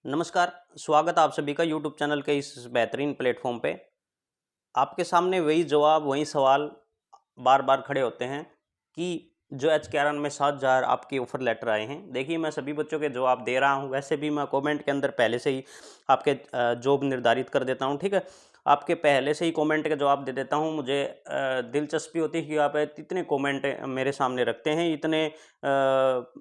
नमस्कार, स्वागत है आप सभी का यूट्यूब चैनल के इस बेहतरीन प्लेटफॉर्म पे। आपके सामने वही जवाब, वही सवाल बार-बार खड़े होते हैं कि जो एचकेआरएन में 7,000 आपके ऑफ़र लेटर आए हैं। देखिए, मैं सभी बच्चों के जवाब दे रहा हूँ, वैसे भी मैं कमेंट के अंदर पहले से ही आपके जॉब निर्धारित कर देता हूँ, ठीक है? आपके पहले से ही कमेंट के जवाब दे देता हूँ। मुझे दिलचस्पी होती है कि आप इतने कमेंट मेरे सामने रखते हैं, इतने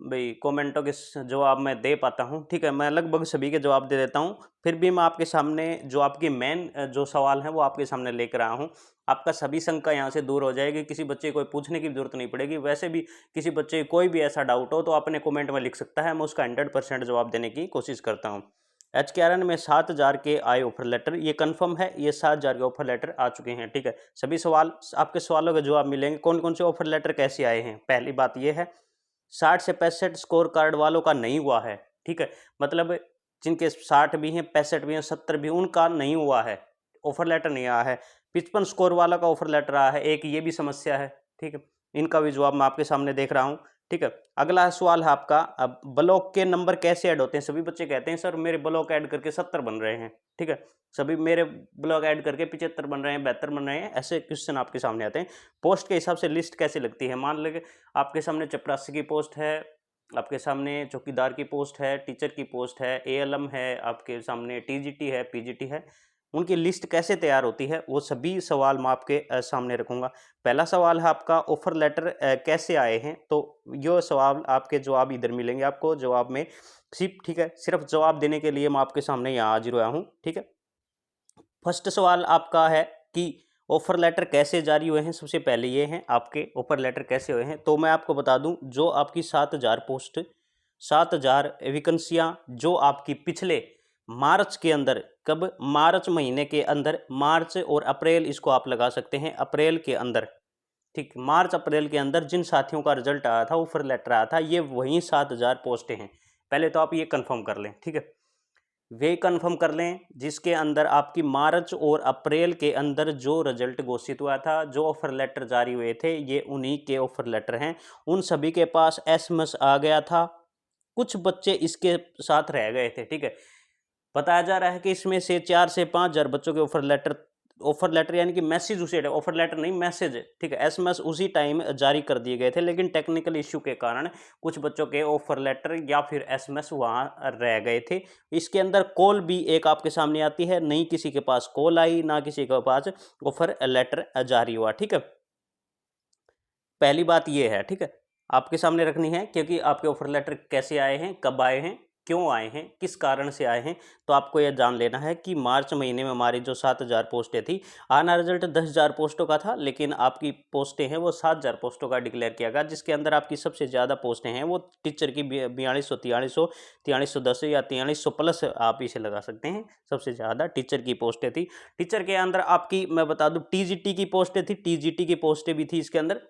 भई कमेंटों के जवाब मैं दे पाता हूँ, ठीक है? मैं लगभग सभी के जवाब दे देता हूँ। फिर भी मैं आपके सामने जो आपकी मेन जो सवाल है वो आपके सामने लेकर आया हूँ। आपका सभी शंका यहाँ से दूर हो जाएगी, किसी बच्चे को कोई पूछने की ज़रूरत नहीं पड़ेगी। वैसे भी किसी बच्चे को कोई भी ऐसा डाउट हो तो अपने कमेंट में लिख सकता है, मैं उसका 100% जवाब देने की कोशिश करता हूँ। एचकेआरएन में 7,000 के आए ऑफर लेटर, ये कन्फर्म है, ये 7,000 के ऑफर लेटर आ चुके हैं, ठीक है? सभी सवाल आपके सवालों के जवाब मिलेंगे। कौन-कौन से ऑफर लेटर कैसे आए हैं? पहली बात ये है, 60 से 65 स्कोर कार्ड वालों का नहीं हुआ है, ठीक है? मतलब जिनके 60 भी हैं, 65 भी हैं, 70 भी, उनका नहीं हुआ है, ऑफर लेटर नहीं आया है। 55 स्कोर वाला का ऑफर लेटर आया है, एक ये भी समस्या है, ठीक है? इनका भी जवाब मैं आपके सामने देख रहा हूँ, ठीक है? अगला सवाल है आपका, अब ब्लॉक के नंबर कैसे ऐड होते हैं? सभी बच्चे कहते हैं सर मेरे ब्लॉक ऐड करके 70 बन रहे हैं, ठीक है? सभी मेरे ब्लॉक ऐड करके 75 बन रहे हैं, 72 बन रहे हैं, ऐसे क्वेश्चन आपके सामने आते हैं। पोस्ट के हिसाब से लिस्ट कैसे लगती है? मान लें आपके सामने चपरासी की पोस्ट है, आपके सामने चौकीदार की पोस्ट है, टीचर की पोस्ट है, एएलएम है, आपके सामने टीजीटी है, पीजीटी है। उनकी लिस्ट कैसे तैयार होती है, वो सभी सवाल मैं आपके सामने रखूँगा। पहला सवाल है आपका, ऑफ़र लेटर कैसे आए हैं? तो यो सवाल आपके जवाब इधर मिलेंगे आपको जवाब में सिर्फ़, ठीक है? सिर्फ़ जवाब देने के लिए मैं आपके सामने यहाँ हाज़िर हुआ हूँ, ठीक है? फर्स्ट सवाल आपका है कि ऑफर लेटर कैसे जारी हुए हैं? सबसे पहले ये हैं आपके ऑफर लेटर कैसे हुए हैं? तो मैं आपको बता दूं, जो आपकी 7,000 पोस्ट, 7,000 वैकेंसियां जो आपकी पिछले मार्च के अंदर, कब? मार्च महीने के अंदर, मार्च और अप्रैल इसको आप लगा सकते हैं, अप्रैल के अंदर, ठीक, मार्च अप्रैल के अंदर जिन साथियों का रिजल्ट आया था, ऑफर लेटर आया था, ये वही 7,000 पोस्टें हैं। पहले तो आप ये कंफर्म कर लें, ठीक है? वे कंफर्म कर लें जिसके अंदर आपकी मार्च और अप्रैल के अंदर जो रिजल्ट घोषित हुआ था, जो ऑफर लेटर जारी हुए थे, ये उन्हीं के ऑफर लेटर हैं। उन सभी के पास एसएमएस आ गया था। कुछ बच्चे इसके साथ रह गए थे, ठीक है? बताया जा रहा है कि इसमें से 4 से 5,000 बच्चों के ऑफर लेटर यानी कि मैसेज उसी टाइम, ऑफर लेटर नहीं मैसेज, ठीक है, एसएमएस उसी टाइम जारी कर दिए गए थे, लेकिन टेक्निकल इश्यू के कारण कुछ बच्चों के ऑफर लेटर या फिर एसएमएस वहां रह गए थे। इसके अंदर कॉल भी एक आपके सामने आती है, नहीं किसी के पास कॉल आई, ना किसी के पास ऑफर लेटर जारी हुआ, ठीक है? पहली बात ये है, ठीक है? आपके सामने रखनी है, क्योंकि आपके ऑफर लेटर कैसे आए हैं, कब आए हैं, क्यों आए हैं, किस कारण से आए हैं, तो आपको यह जान लेना है कि मार्च महीने में हमारी जो 7,000 पोस्टें थी, आना रिजल्ट 10,000 पोस्टों का था, लेकिन आपकी पोस्टें हैं वो 7,000 पोस्टों का डिक्लेयर किया गया, जिसके अंदर आपकी सबसे ज़्यादा पोस्टें हैं वो टीचर की 4200, 4300, 4310 या 4300 प्लस आप इसे लगा सकते हैं, सबसे ज़्यादा टीचर की पोस्टें थी। टीचर के अंदर आपकी मैं बता दूँ टीजीटी की पोस्टें थी, टीजीटी की पोस्टें भी थी इसके अंदर।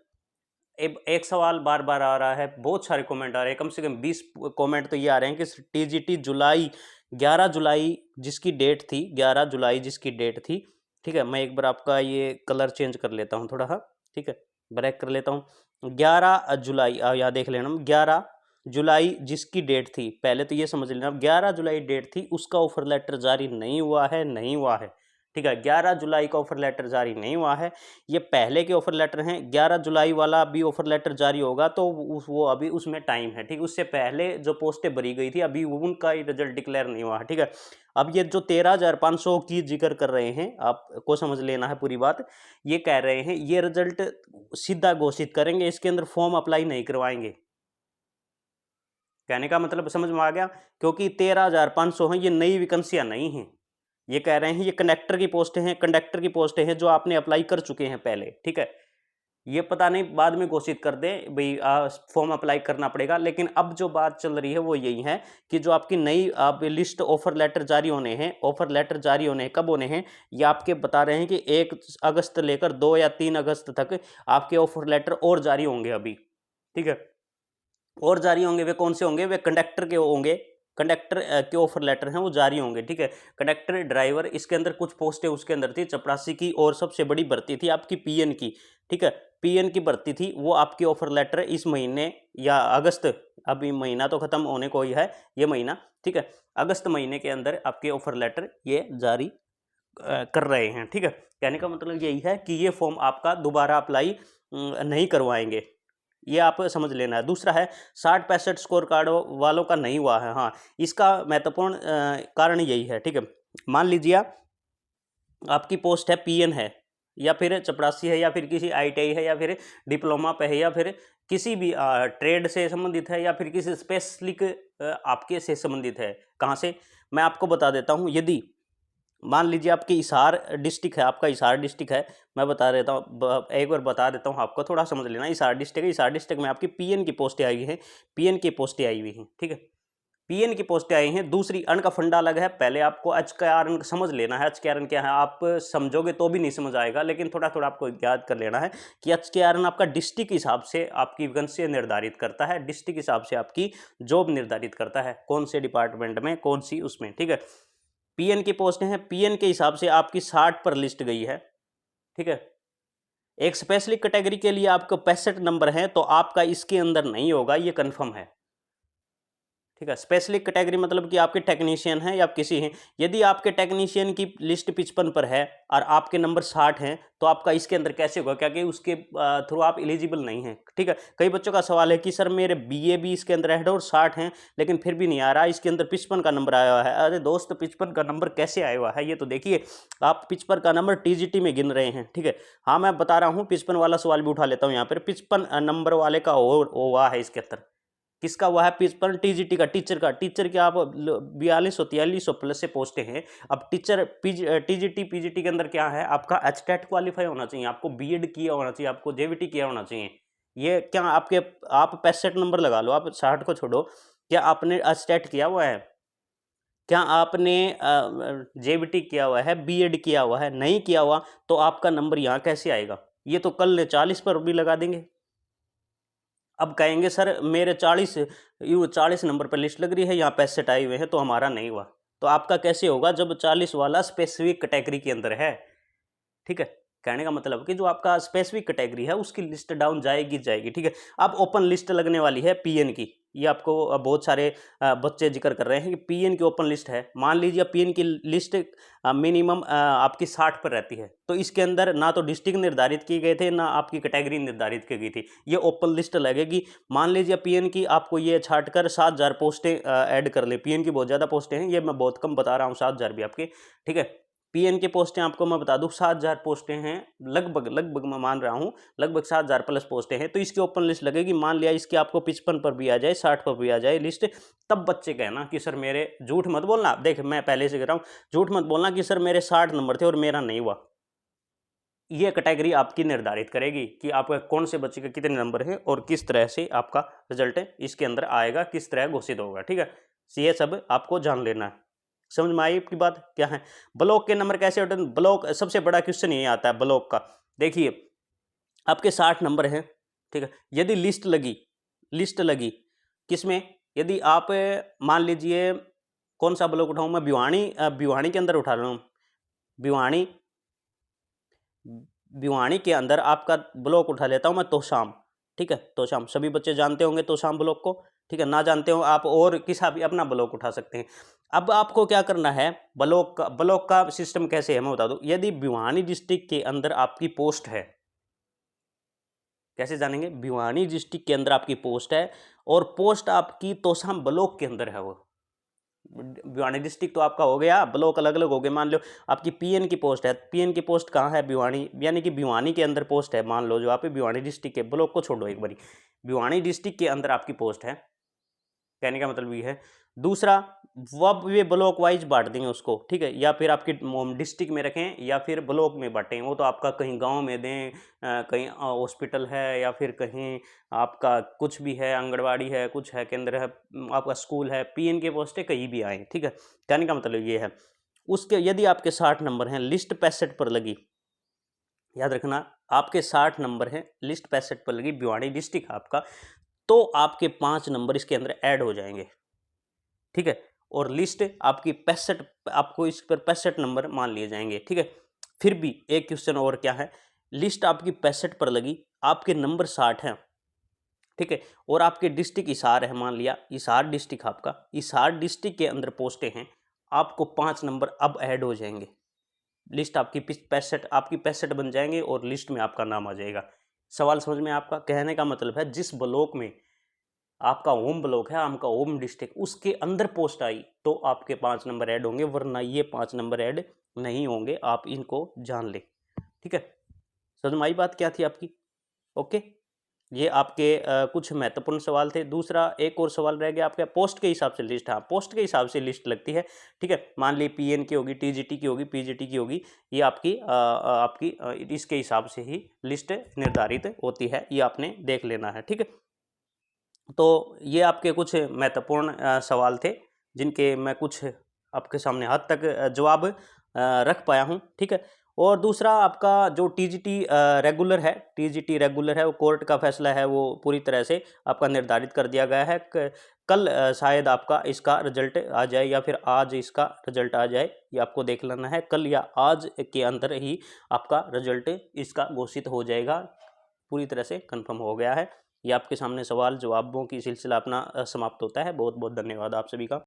एक सवाल बार-बार आ रहा है, बहुत सारे कमेंट आ रहे हैं, कम से कम 20 कमेंट तो ये आ रहे हैं कि टीजीटी जुलाई, 11 जुलाई जिसकी डेट थी, 11 जुलाई जिसकी डेट थी, ठीक है? मैं एक बार आपका ये कलर चेंज कर लेता हूँ थोड़ा, हाँ, ठीक है? ब्लैक कर लेता हूँ। 11 जुलाई यहाँ देख लेना, 11 जुलाई जिसकी डेट थी, पहले तो ये समझ लेना, 11 जुलाई डेट थी, उसका ऑफर लेटर जारी नहीं हुआ है, नहीं हुआ है, ठीक है? 11 जुलाई का ऑफर लेटर जारी नहीं हुआ है। ये पहले के ऑफर लेटर हैं, 11 जुलाई वाला भी ऑफर लेटर जारी होगा तो वो अभी उसमें टाइम है, ठीक है? उससे पहले जो पोस्टें भरी गई थी, अभी उनका ही रिजल्ट डिक्लेयर नहीं हुआ है, ठीक है? अब ये जो 13,500 की जिक्र कर रहे हैं, आपको समझ लेना है पूरी बात। ये कह रहे हैं ये रिजल्ट सीधा घोषित करेंगे, इसके अंदर फॉर्म अप्लाई नहीं करवाएंगे। कहने का मतलब समझ में आ गया? क्योंकि 13,500 हैं, ये नई वैकेंसियाँ नहीं हैं। ये कह रहे हैं ये कनेक्टर की पोस्टें हैं, कंडक्टर की पोस्टें हैं जो आपने अप्लाई कर चुके हैं पहले, ठीक है? ये पता नहीं बाद में घोषित कर दें भई फॉर्म अप्लाई करना पड़ेगा, लेकिन अब जो बात चल रही है वो यही है कि जो आपकी नई आप लिस्ट ऑफर लेटर जारी होने हैं, ऑफर लेटर जारी होने हैं, कब होने हैं? ये आपके बता रहे हैं कि 1 अगस्त लेकर 2 या 3 अगस्त तक आपके ऑफर लेटर और जारी होंगे अभी, ठीक है? और जारी होंगे, वे कौन से होंगे? वे कंडक्टर के होंगे, कंडक्टर के ऑफर लेटर हैं वो जारी होंगे, ठीक है? कंडक्टर, ड्राइवर, इसके अंदर कुछ पोस्टें उसके अंदर थी, चपरासी की, और सबसे बड़ी भर्ती थी आपकी पीएन की, ठीक है? पीएन की भर्ती थी, वो आपकी ऑफर लेटर इस महीने या अगस्त अभी महीना तो ख़त्म होने को ही है ये महीना, ठीक है। अगस्त महीने के अंदर आपके ऑफर लेटर ये जारी कर रहे हैं, ठीक है। कहने का मतलब यही है कि ये फॉर्म आपका दोबारा अप्लाई नहीं करवाएंगे, ये आप समझ लेना है। दूसरा है 60-65 स्कोर कार्ड वालों का नहीं हुआ है। हाँ, इसका महत्वपूर्ण कारण यही है, ठीक है। मान लीजिए आपकी पोस्ट है पीएन है, या फिर चपरासी है, या फिर किसी आईटीआई है, या फिर डिप्लोमा पे है, या फिर किसी भी ट्रेड से संबंधित है, या फिर किसी स्पेसिफिक आपके से संबंधित है। कहाँ से, मैं आपको बता देता हूँ। यदि मान लीजिए आपकी हिसार डिस्ट्रिक्ट है, आपका हिसार डिस्ट्रिक्ट है, मैं बता देता हूँ, एक बार बता देता हूँ आपको, थोड़ा समझ लेना। हिसार डिस्ट्रिक्ट है, हिसार डिस्ट्रिक्ट में आपकी पीएन की पोस्टें आई हुई हैं, पीएन की पोस्टें आई हुई हैं, ठीक है। पीएन की पोस्टें आई हैं। दूसरी, अन का फंडा अलग है। पहले आपको एच के आर एन समझ लेना है। एच के आर एन क्या है आप समझोगे तो भी नहीं समझ आएगा, लेकिन थोड़ा थोड़ा आपको याद कर लेना है कि एच के आर एन आपका डिस्ट्रिक्ट हिसाब से आपकी वैकेंसी निर्धारित करता है, डिस्ट्रिक्ट हिसाब से आपकी जॉब निर्धारित करता है, कौन से डिपार्टमेंट में, कौन सी उसमें, ठीक है। पीएन की पोस्टें हैं, पीएन के हिसाब से आपकी 60 पर लिस्ट गई है, ठीक है। एक स्पेशलिक कैटेगरी के लिए आपको 65 नंबर है, तो आपका इसके अंदर नहीं होगा, ये कंफर्म है, ठीक है। स्पेशलिक कैटेगरी मतलब कि आपके टेक्नीशियन हैं या किसी हैं। यदि आपके टेक्नीशियन की लिस्ट 55 पर है और आपके नंबर 60 हैं, तो आपका इसके अंदर कैसे होगा, क्योंकि उसके थ्रू आप एलिजिबल नहीं हैं, ठीक है। कई बच्चों का सवाल है कि सर मेरे बीए भी इसके अंदर है और 60 हैं, लेकिन फिर भी नहीं आ रहा, इसके अंदर 55 का नंबर आया हुआ है। अरे दोस्त, 55 का नंबर कैसे आया हुआ है, ये तो देखिए। आप 55 का नंबर टीजीटी में गिन रहे हैं, ठीक है। हाँ, मैं बता रहा हूँ, 55 वाला सवाल भी उठा लेता हूँ यहाँ पर। 55 नंबर वाले का हुआ है इसके अंदर। किसका हुआ है? 55 टीजीटी का, टीचर का। टीचर के आप 4200-4300 प्लस से पोस्टें हैं। अब टीचर टीजीटी पीजीटी के अंदर क्या है, आपका एचटेट क्वालिफाई होना चाहिए, आपको बीएड किया होना चाहिए, आपको जेवीटी किया होना चाहिए। ये क्या आपके, आप 65 नंबर लगा लो, आप 60 को छोड़ो, क्या आपने एचटेट किया हुआ है? क्या आपने जेवीटी किया हुआ है, बीएड किया हुआ है? नहीं किया हुआ तो आपका नंबर यहाँ कैसे आएगा? ये तो कल 40 पर भी लगा देंगे। अब कहेंगे सर मेरे 40 नंबर पर लिस्ट लग रही है, यहाँ 65 आए हुए हैं, तो हमारा नहीं हुआ। तो आपका कैसे होगा जब 40 वाला स्पेसिफिक कैटेगरी के अंदर है, ठीक है। कहने का मतलब कि जो आपका स्पेसिफिक कैटेगरी है उसकी लिस्ट डाउन जाएगी जाएगी, ठीक है। अब ओपन लिस्ट लगने वाली है पीएन की, ये आपको बहुत सारे बच्चे जिक्र कर रहे हैं कि पीएन की ओपन लिस्ट है। मान लीजिए पीएन की लिस्ट मिनिमम आपकी 60 पर रहती है, तो इसके अंदर ना तो डिस्ट्रिक्ट निर्धारित किए गए थे, ना आपकी कैटेगरी निर्धारित की गई थी। ये ओपन लिस्ट लगेगी। मान लीजिए पीएन की आपको ये छाट कर 7000 पोस्टें ऐड कर ले। पीएन की बहुत ज़्यादा पोस्टें हैं, ये मैं बहुत कम बता रहा हूँ, 7000 भी आपके, ठीक है। पीएन की पोस्टें आपको मैं बता दूं 7000 पोस्टें हैं, लगभग मैं मान रहा हूं, लगभग 7000 प्लस पोस्टें हैं। तो इसकी ओपन लिस्ट लगेगी। मान लिया इसकी आपको 55 पर भी आ जाए, 60 पर भी आ जाए लिस्ट, तब बच्चे कहना कि सर मेरे, झूठ मत बोलना, देख मैं पहले से कह रहा हूँ, झूठ मत बोलना कि सर मेरे 60 नंबर थे और मेरा नहीं हुआ। ये कैटेगरी आपकी निर्धारित करेगी कि आपका कौन से बच्चे के कितने नंबर हैं और किस तरह से आपका रिजल्ट इसके अंदर आएगा, किस तरह घोषित होगा, ठीक है। ये सब आपको जान लेना है। समझ में आई आपकी बात? क्या है ब्लॉक के नंबर कैसे होते हैं? ब्लॉक सबसे बड़ा क्वेश्चन यही आता है ब्लॉक का। देखिए आपके 60 नंबर हैं, ठीक है। यदि लिस्ट लगी किसमें, यदि आप मान लीजिए, कौन सा ब्लॉक उठाऊं मैं, भिवानी के अंदर उठा रहा हूँ। भिवानी के अंदर आपका ब्लॉक उठा लेता हूं मैं, तोशाम, ठीक है। तोशाम सभी बच्चे जानते होंगे तोशाम ब्लॉक को, ठीक है। ना जानते हो आप और किसा भी अपना ब्लॉक उठा सकते हैं। अब आपको क्या करना है, ब्लॉक का सिस्टम कैसे है मैं बता दूं। यदि भिवानी डिस्ट्रिक्ट के अंदर आपकी पोस्ट है, कैसे जानेंगे? भिवानी डिस्ट्रिक्ट के अंदर आपकी पोस्ट है और पोस्ट आपकी तोशाम ब्लॉक के अंदर है। वो भिवानी डिस्ट्रिक्ट तो आपका हो गया, ब्लॉक अलग अलग हो गए। मान लो आपकी पीएन की पोस्ट है, पीएन की पोस्ट कहाँ है? भिवानी, यानी कि भिवानी के अंदर पोस्ट है। मान लो जो आप भिवानी डिस्ट्रिक्ट के, ब्लॉक को छोड़ो एक बारी, भिवानी डिस्ट्रिक्ट के अंदर आपकी पोस्ट है, कहने का मतलब ये है। दूसरा, वो ये ब्लॉक वाइज बांट देंगे उसको, ठीक है। या फिर आपके डिस्ट्रिक्ट में रखें या फिर ब्लॉक में बांटें, वो तो आपका कहीं गांव में दें, कहीं हॉस्पिटल है, या फिर कहीं आपका कुछ भी है, आंगनबाड़ी है, कुछ है, केंद्र है, आपका स्कूल है, पीएन के पोस्टें कहीं भी आए, ठीक है। कहने का मतलब ये है। उसके यदि आपके 60 नंबर हैं, लिस्ट 65 पर लगी, याद रखना आपके 60 नंबर हैं, लिस्ट 65 पर लगी, भिवानी डिस्ट्रिक्ट आपका, तो आपके 5 नंबर इसके अंदर ऐड हो जाएंगे, ठीक है। और लिस्ट आपकी 65, आपको इस पर 65 नंबर मान लिए जाएंगे, ठीक है। फिर भी एक क्वेश्चन और क्या है, लिस्ट आपकी 65 पर लगी, आपके नंबर 60 हैं, ठीक है। और आपके डिस्ट्रिक्ट हिसार है, मान लिया हिसार डिस्ट्रिक्ट आपका, हिसार डिस्ट्रिक्ट के अंदर पोस्टें हैं, आपको 5 नंबर अब ऐड हो जाएंगे। लिस्ट आपकी 65 बन जाएंगे और लिस्ट में आपका नाम आ जाएगा। सवाल समझ में? आपका कहने का मतलब है जिस ब्लॉक में आपका होम ब्लॉक है, आपका होम डिस्ट्रिक्ट, उसके अंदर पोस्ट आई तो आपके 5 नंबर ऐड होंगे, वरना ये 5 नंबर ऐड नहीं होंगे। आप इनको जान ले, ठीक है। समझ में आई बात क्या थी आपकी? ओके, ये आपके कुछ महत्वपूर्ण सवाल थे। दूसरा एक और सवाल रह गया आपका, पोस्ट के हिसाब से लिस्ट। हाँ, पोस्ट के हिसाब से लिस्ट लगती है, ठीक है। मान ली पीएन की होगी, टीजीटी की होगी, पीजीटी की होगी, ये आपकी इसके हिसाब से ही लिस्ट निर्धारित होती है, ये आपने देख लेना है, ठीक है। तो ये आपके कुछ महत्वपूर्ण सवाल थे जिनके मैं कुछ आपके सामने हद तक जवाब रख पाया हूँ, ठीक है। और दूसरा आपका जो टीजीटी रेगुलर है, टीजीटी रेगुलर है, वो कोर्ट का फैसला है, वो पूरी तरह से आपका निर्धारित कर दिया गया है। कल शायद आपका इसका रिजल्ट आ जाए या फिर आज इसका रिजल्ट आ जाए, ये आपको देख लेना है। कल या आज के अंदर ही आपका रिजल्ट इसका घोषित हो जाएगा, पूरी तरह से कंफर्म हो गया है। ये आपके सामने सवाल जवाबों की सिलसिला अपना समाप्त होता है। बहुत बहुत धन्यवाद आप सभी का।